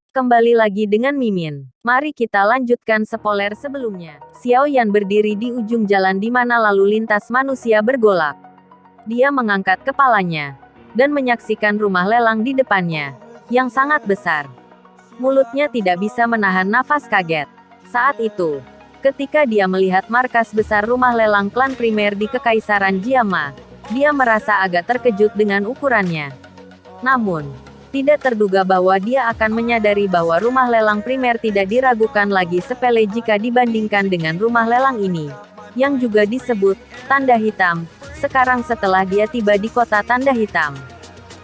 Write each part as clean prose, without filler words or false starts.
Kembali lagi dengan Mimin. Mari kita lanjutkan spoiler sebelumnya. Xiao Yan berdiri di ujung jalan di mana lalu lintas manusia bergolak. Dia mengangkat kepalanya dan menyaksikan rumah lelang di depannya yang sangat besar. Mulutnya tidak bisa menahan nafas kaget. Saat itu, ketika dia melihat markas besar rumah lelang klan primer di Kekaisaran Jiama, dia merasa agak terkejut dengan ukurannya. Namun, tidak terduga bahwa dia akan menyadari bahwa rumah lelang primer tidak diragukan lagi sepele jika dibandingkan dengan rumah lelang ini, yang juga disebut Tanda Hitam. Sekarang setelah dia tiba di kota Tanda Hitam,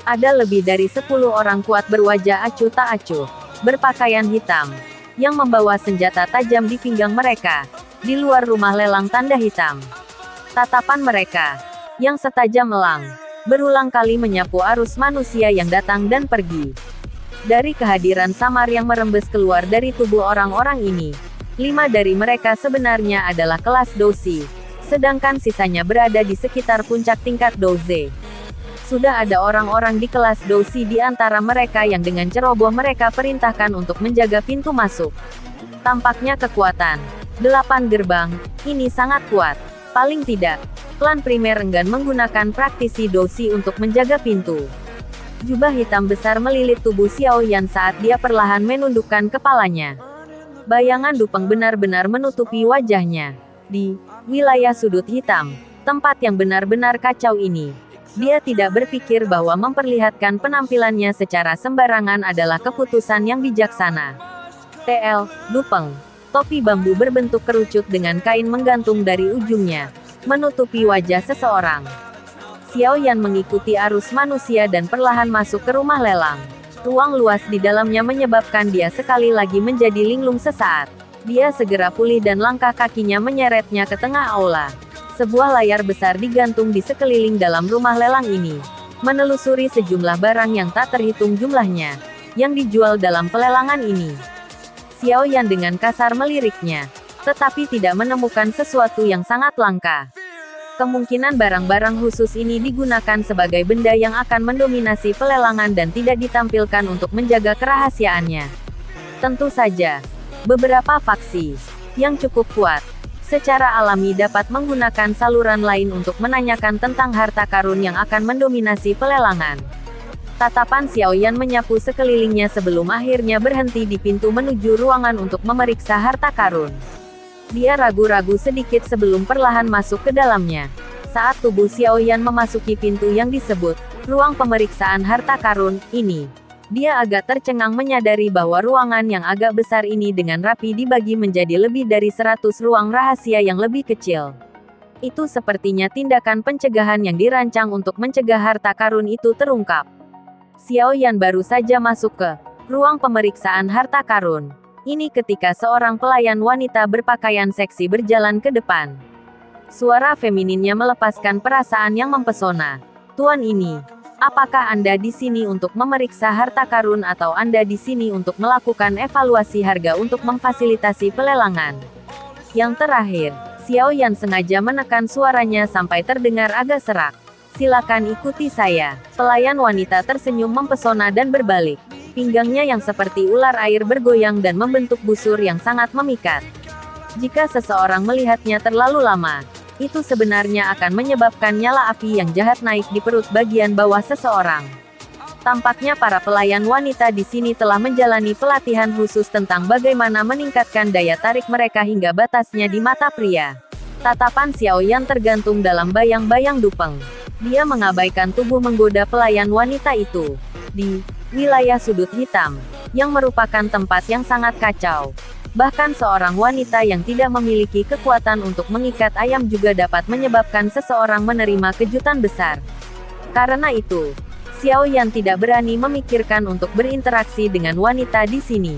ada lebih dari 10 orang kuat berwajah acuh tak acuh, berpakaian hitam, yang membawa senjata tajam di pinggang mereka, di luar rumah lelang Tanda Hitam. Tatapan mereka, yang setajam elang, berulang kali menyapu arus manusia yang datang dan pergi. Dari kehadiran samar yang merembes keluar dari tubuh orang-orang ini, 5 dari mereka sebenarnya adalah kelas Dosi, sedangkan sisanya berada di sekitar puncak tingkat Doze. Sudah ada orang-orang di kelas Dosi di antara mereka yang dengan ceroboh mereka perintahkan untuk menjaga pintu masuk. Tampaknya kekuatan 8 gerbang ini sangat kuat. Paling tidak, klan primer enggan menggunakan praktisi Dosi untuk menjaga pintu. Jubah hitam besar melilit tubuh Xiao Yan saat dia perlahan menundukkan kepalanya. Bayangan Dupeng benar-benar menutupi wajahnya. Di wilayah sudut hitam, tempat yang benar-benar kacau ini, dia tidak berpikir bahwa memperlihatkan penampilannya secara sembarangan adalah keputusan yang bijaksana. TL, Dupeng. Topi bambu berbentuk kerucut dengan kain menggantung dari ujungnya, menutupi wajah seseorang. Xiao Yan mengikuti arus manusia dan perlahan masuk ke rumah lelang. Ruang luas di dalamnya menyebabkan dia sekali lagi menjadi linglung sesaat. Dia segera pulih dan langkah kakinya menyeretnya ke tengah aula. Sebuah layar besar digantung di sekeliling dalam rumah lelang ini, menelusuri sejumlah barang yang tak terhitung jumlahnya, yang dijual dalam pelelangan ini. Xiao Yan dengan kasar meliriknya, tetapi tidak menemukan sesuatu yang sangat langka. Kemungkinan barang-barang khusus ini digunakan sebagai benda yang akan mendominasi pelelangan dan tidak ditampilkan untuk menjaga kerahasiaannya. Tentu saja, beberapa faksi yang cukup kuat secara alami dapat menggunakan saluran lain untuk menanyakan tentang harta karun yang akan mendominasi pelelangan. Tatapan Xiao Yan menyapu sekelilingnya sebelum akhirnya berhenti di pintu menuju ruangan untuk memeriksa harta karun. Dia ragu-ragu sedikit sebelum perlahan masuk ke dalamnya. Saat tubuh Xiao Yan memasuki pintu yang disebut ruang pemeriksaan harta karun ini, dia agak tercengang menyadari bahwa ruangan yang agak besar ini dengan rapi dibagi menjadi lebih dari 100 ruang rahasia yang lebih kecil. Itu sepertinya tindakan pencegahan yang dirancang untuk mencegah harta karun itu terungkap. Xiao Yan baru saja masuk ke ruang pemeriksaan harta karun ini ketika seorang pelayan wanita berpakaian seksi berjalan ke depan. Suara femininnya melepaskan perasaan yang mempesona. "Tuan ini, apakah Anda di sini untuk memeriksa harta karun atau Anda di sini untuk melakukan evaluasi harga untuk memfasilitasi pelelangan?" Yang terakhir, Xiao Yan sengaja menekan suaranya sampai terdengar agak serak. "Silakan ikuti saya." Pelayan wanita tersenyum mempesona dan berbalik. Pinggangnya yang seperti ular air bergoyang dan membentuk busur yang sangat memikat. Jika seseorang melihatnya terlalu lama, itu sebenarnya akan menyebabkan nyala api yang jahat naik di perut bagian bawah seseorang. Tampaknya para pelayan wanita di sini telah menjalani pelatihan khusus tentang bagaimana meningkatkan daya tarik mereka hingga batasnya di mata pria. Tatapan Xiao Yan tergantung dalam bayang-bayang Dupeng. Dia mengabaikan tubuh menggoda pelayan wanita itu. Di wilayah sudut hitam, yang merupakan tempat yang sangat kacau. Bahkan seorang wanita yang tidak memiliki kekuatan untuk mengikat ayam juga dapat menyebabkan seseorang menerima kejutan besar. Karena itu, Xiao Yan tidak berani memikirkan untuk berinteraksi dengan wanita di sini.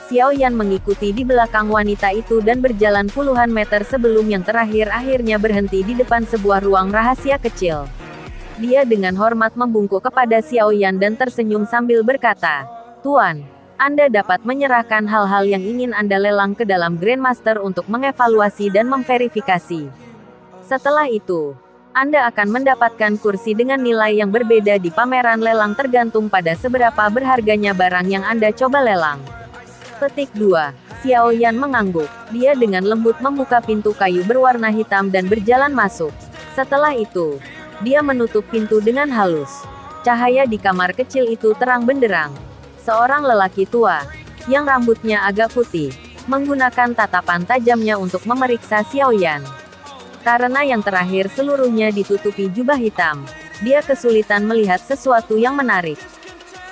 Xiao Yan mengikuti di belakang wanita itu dan berjalan puluhan meter sebelum yang terakhir akhirnya berhenti di depan sebuah ruang rahasia kecil. Dia dengan hormat membungkuk kepada Xiao Yan dan tersenyum sambil berkata, "Tuan, Anda dapat menyerahkan hal-hal yang ingin Anda lelang ke dalam Grandmaster untuk mengevaluasi dan memverifikasi. Setelah itu, Anda akan mendapatkan kursi dengan nilai yang berbeda di pameran lelang tergantung pada seberapa berharganya barang yang Anda coba lelang. Petik 2. Xiao Yan mengangguk. Dia dengan lembut membuka pintu kayu berwarna hitam dan berjalan masuk. Setelah itu, dia menutup pintu dengan halus. Cahaya di kamar kecil itu terang benderang. Seorang lelaki tua, yang rambutnya agak putih, menggunakan tatapan tajamnya untuk memeriksa Xiao Yan. Karena yang terakhir seluruhnya ditutupi jubah hitam, dia kesulitan melihat sesuatu yang menarik.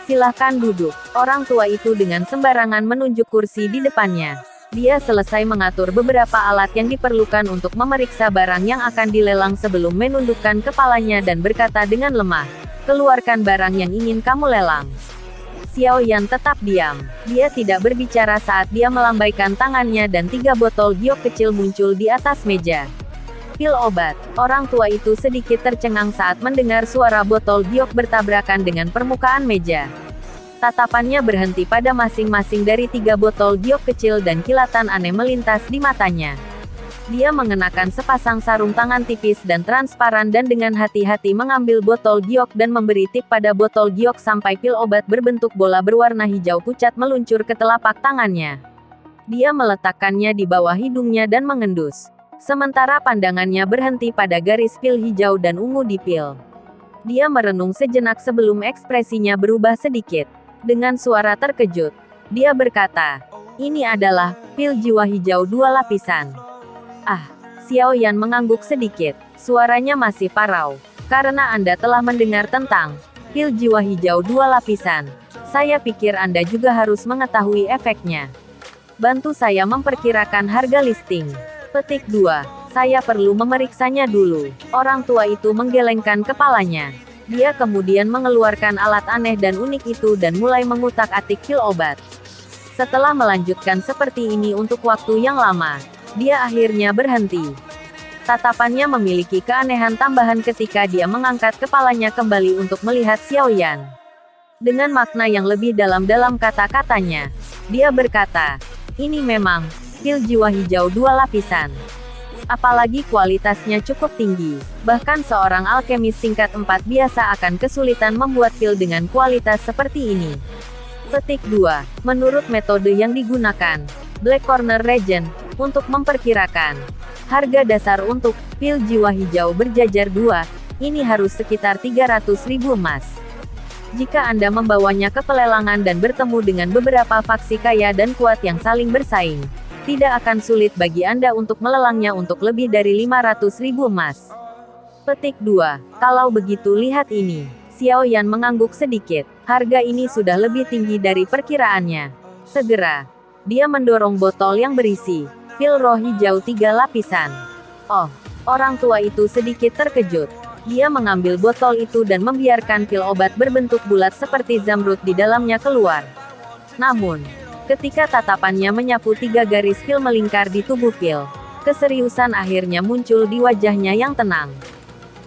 Silahkan duduk. Orang tua itu dengan sembarangan menunjuk kursi di depannya. Dia selesai mengatur beberapa alat yang diperlukan untuk memeriksa barang yang akan dilelang sebelum menundukkan kepalanya dan berkata dengan lemah, "Keluarkan barang yang ingin kamu lelang." Xiao Yan tetap diam. Dia tidak berbicara saat dia melambaikan tangannya dan 3 botol giok kecil muncul di atas meja. Pil obat. Orang tua itu sedikit tercengang saat mendengar suara botol giok bertabrakan dengan permukaan meja. Tatapannya berhenti pada masing-masing dari 3 botol giok kecil dan kilatan aneh melintas di matanya. Dia mengenakan sepasang sarung tangan tipis dan transparan dan dengan hati-hati mengambil botol giok dan memberi tip pada botol giok sampai pil obat berbentuk bola berwarna hijau pucat meluncur ke telapak tangannya. Dia meletakkannya di bawah hidungnya dan mengendus. Sementara pandangannya berhenti pada garis pil hijau dan ungu di pil. Dia merenung sejenak sebelum ekspresinya berubah sedikit. Dengan suara terkejut, dia berkata, "Ini adalah pil jiwa hijau 2 lapisan." Ah, Xiao Yan mengangguk sedikit. Suaranya masih parau. "Karena Anda telah mendengar tentang pil jiwa hijau 2 lapisan, saya pikir Anda juga harus mengetahui efeknya. Bantu saya memperkirakan harga listing." Petik 2. Saya perlu memeriksanya dulu. Orang tua itu menggelengkan kepalanya. Dia kemudian mengeluarkan alat aneh dan unik itu dan mulai mengutak-atik pil obat. Setelah melanjutkan seperti ini untuk waktu yang lama, dia akhirnya berhenti. Tatapannya memiliki keanehan tambahan ketika dia mengangkat kepalanya kembali untuk melihat Xiao Yan. Dengan makna yang lebih dalam kata-katanya, dia berkata, "Ini memang pil jiwa hijau 2 lapisan. Apalagi kualitasnya cukup tinggi. Bahkan seorang alkemis tingkat 4 biasa akan kesulitan membuat pil dengan kualitas seperti ini." Petik 2. Menurut metode yang digunakan, Black Corner Regent, untuk memperkirakan harga dasar untuk pil jiwa hijau berjajar 2, ini harus sekitar 300.000 emas. Jika Anda membawanya ke pelelangan dan bertemu dengan beberapa faksi kaya dan kuat yang saling bersaing, tidak akan sulit bagi Anda untuk melelangnya untuk lebih dari 500.000 emas. Petik 2. Kalau begitu lihat ini. Xiao Yan mengangguk sedikit. Harga ini sudah lebih tinggi dari perkiraannya. Segera, dia mendorong botol yang berisi pil roh hijau 3 lapisan. Oh, orang tua itu sedikit terkejut. Dia mengambil botol itu dan membiarkan pil obat berbentuk bulat seperti zamrud di dalamnya keluar. Namun, ketika tatapannya menyapu 3 garis pil melingkar di tubuh pil, keseriusan akhirnya muncul di wajahnya yang tenang.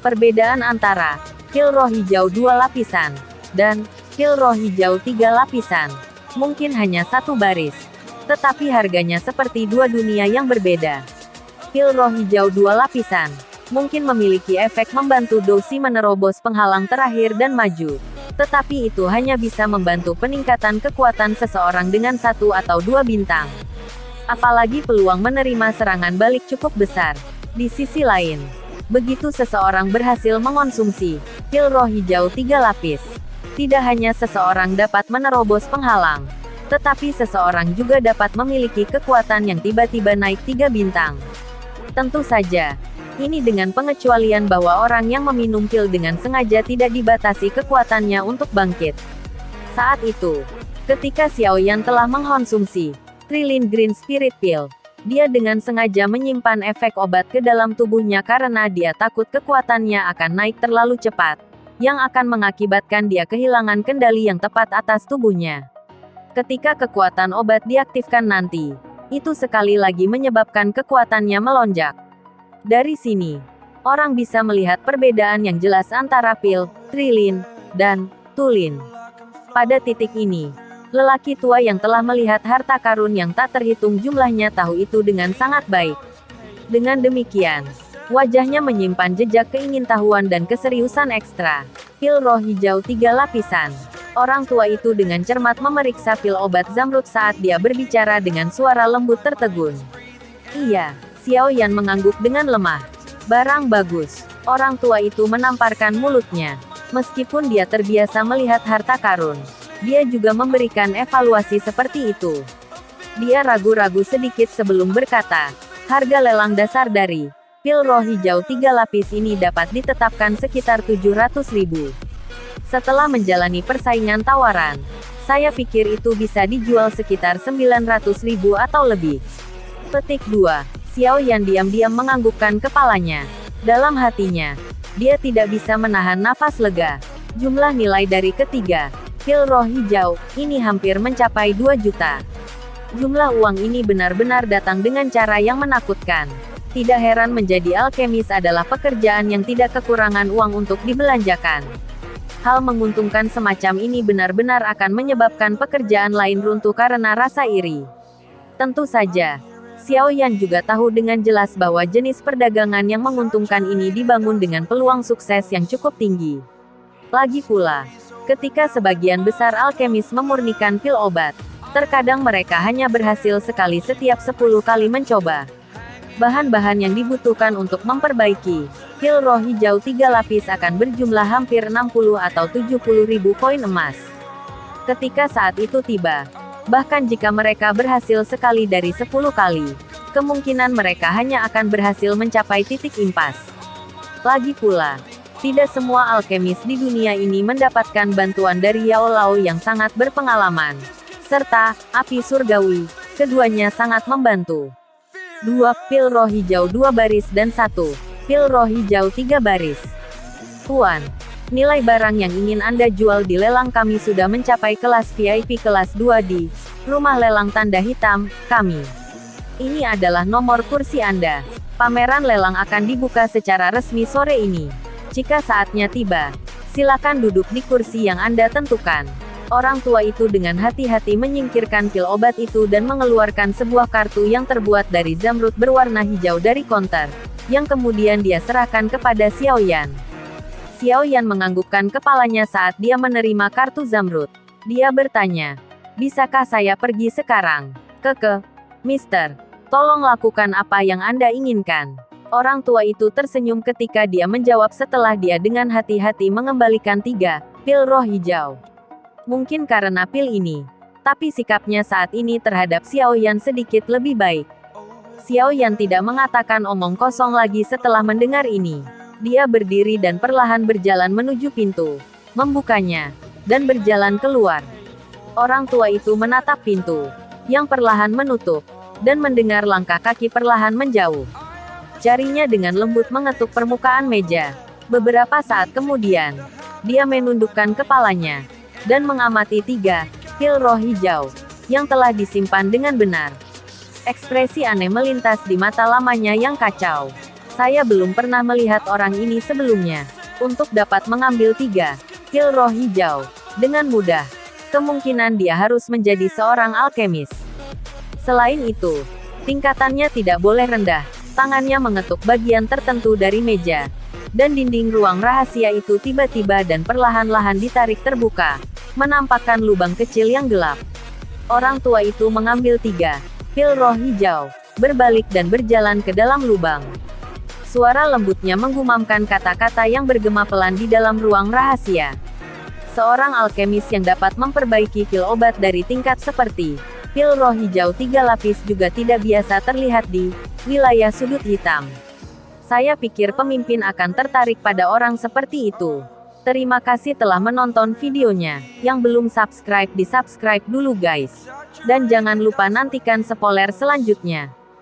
Perbedaan antara pil roh hijau 2 lapisan dan pil roh hijau 3 lapisan mungkin hanya 1 baris, tetapi harganya seperti 2 dunia yang berbeda. Pil roh hijau 2 lapisan mungkin memiliki efek membantu dosi menerobos penghalang terakhir dan maju. Tetapi itu hanya bisa membantu peningkatan kekuatan seseorang dengan 1 atau 2 bintang. Apalagi peluang menerima serangan balik cukup besar. Di sisi lain, begitu seseorang berhasil mengonsumsi pil roh hijau 3 lapis, tidak hanya seseorang dapat menerobos penghalang, tetapi seseorang juga dapat memiliki kekuatan yang tiba-tiba naik 3 bintang. Tentu saja, ini dengan pengecualian bahwa orang yang meminum pil dengan sengaja tidak dibatasi kekuatannya untuk bangkit. Saat itu, ketika Xiao Yan telah mengkonsumsi Trilin Green Spirit Pill, dia dengan sengaja menyimpan efek obat ke dalam tubuhnya karena dia takut kekuatannya akan naik terlalu cepat, yang akan mengakibatkan dia kehilangan kendali yang tepat atas tubuhnya. Ketika kekuatan obat diaktifkan nanti, itu sekali lagi menyebabkan kekuatannya melonjak. Dari sini, orang bisa melihat perbedaan yang jelas antara pil, Trilin, dan Tulin. Pada titik ini, lelaki tua yang telah melihat harta karun yang tak terhitung jumlahnya tahu itu dengan sangat baik. Dengan demikian, Wajahnya menyimpan jejak keingintahuan dan keseriusan ekstra. Pil roh hijau 3 lapisan. Orang tua itu dengan cermat memeriksa pil obat zamrud saat dia berbicara dengan suara lembut tertegun. Iya, Xiao Yan mengangguk dengan lemah. Barang bagus. Orang tua itu menamparkan mulutnya. Meskipun dia terbiasa melihat harta karun, dia juga memberikan evaluasi seperti itu. Dia ragu-ragu sedikit sebelum berkata, harga lelang dasar dari pil roh hijau 3 lapis ini dapat ditetapkan sekitar 700.000. Setelah menjalani persaingan tawaran, saya pikir itu bisa dijual sekitar 900.000 atau lebih. Petik 2. Xiao Yan diam-diam menganggukkan kepalanya. Dalam hatinya, dia tidak bisa menahan nafas lega. Jumlah nilai dari ketiga pil roh hijau ini hampir mencapai 2 juta. Jumlah uang ini benar-benar datang dengan cara yang menakutkan. Tidak heran menjadi alkemis adalah pekerjaan yang tidak kekurangan uang untuk dibelanjakan. Hal menguntungkan semacam ini benar-benar akan menyebabkan pekerjaan lain runtuh karena rasa iri. Tentu saja, Xiao Yan juga tahu dengan jelas bahwa jenis perdagangan yang menguntungkan ini dibangun dengan peluang sukses yang cukup tinggi. Lagi pula, ketika sebagian besar alkemis memurnikan pil obat, terkadang mereka hanya berhasil sekali setiap 10 kali mencoba. Bahan-bahan yang dibutuhkan untuk memperbaiki pil roh hijau 3 lapis akan berjumlah hampir 60 atau 70.000 koin emas. Ketika saat itu tiba, bahkan jika mereka berhasil sekali dari 10 kali, kemungkinan mereka hanya akan berhasil mencapai titik impas. Lagi pula, tidak semua alkemis di dunia ini mendapatkan bantuan dari Yao Lao yang sangat berpengalaman, serta api surgawi. Keduanya sangat membantu. 2 pil roh hijau 2 baris dan 1 pil roh hijau 3 baris. Tuan, nilai barang yang ingin Anda jual di lelang kami sudah mencapai kelas VIP kelas 2 di rumah lelang tanda hitam kami. Ini adalah nomor kursi Anda. Pameran lelang akan dibuka secara resmi sore ini. Jika saatnya tiba, silakan duduk di kursi yang Anda tentukan. Orang tua itu dengan hati-hati menyingkirkan pil obat itu dan mengeluarkan sebuah kartu yang terbuat dari zamrud berwarna hijau dari konter, yang kemudian dia serahkan kepada Xiao Yan. Xiao Yan menganggukkan kepalanya saat dia menerima kartu zamrud. Dia bertanya, bisakah saya pergi sekarang? Mister, tolong lakukan apa yang Anda inginkan. Orang tua itu tersenyum ketika dia menjawab setelah dia dengan hati-hati mengembalikan 3 pil roh hijau. Mungkin karena pil ini, tapi sikapnya saat ini terhadap Xiao Yan sedikit lebih baik. Xiao Yan tidak mengatakan omong kosong lagi setelah mendengar ini. Dia berdiri dan perlahan berjalan menuju pintu, membukanya, dan berjalan keluar. Orang tua itu menatap pintu, yang perlahan menutup, dan mendengar langkah kaki perlahan menjauh. Jarinya dengan lembut mengetuk permukaan meja. Beberapa saat kemudian, dia menundukkan kepalanya dan mengamati 3 pil roh hijau yang telah disimpan dengan benar. Ekspresi aneh melintas di mata lamanya yang kacau. Saya belum pernah melihat orang ini sebelumnya. Untuk dapat mengambil 3 pil roh hijau dengan mudah, kemungkinan dia harus menjadi seorang alkemis. Selain itu, tingkatannya tidak boleh rendah. Tangannya mengetuk bagian tertentu dari meja, dan dinding ruang rahasia itu tiba-tiba dan perlahan-lahan ditarik terbuka, menampakkan lubang kecil yang gelap. Orang tua itu mengambil 3 pil roh hijau, berbalik dan berjalan ke dalam lubang. Suara lembutnya menggumamkan kata-kata yang bergema pelan di dalam ruang rahasia. Seorang alkemis yang dapat memperbaiki pil obat dari tingkat seperti pil roh hijau 3 lapis juga tidak biasa terlihat di wilayah sudut hitam. Saya pikir pemimpin akan tertarik pada orang seperti itu. Terima kasih telah menonton videonya. Yang belum subscribe di subscribe dulu guys. Dan jangan lupa nantikan spoiler selanjutnya.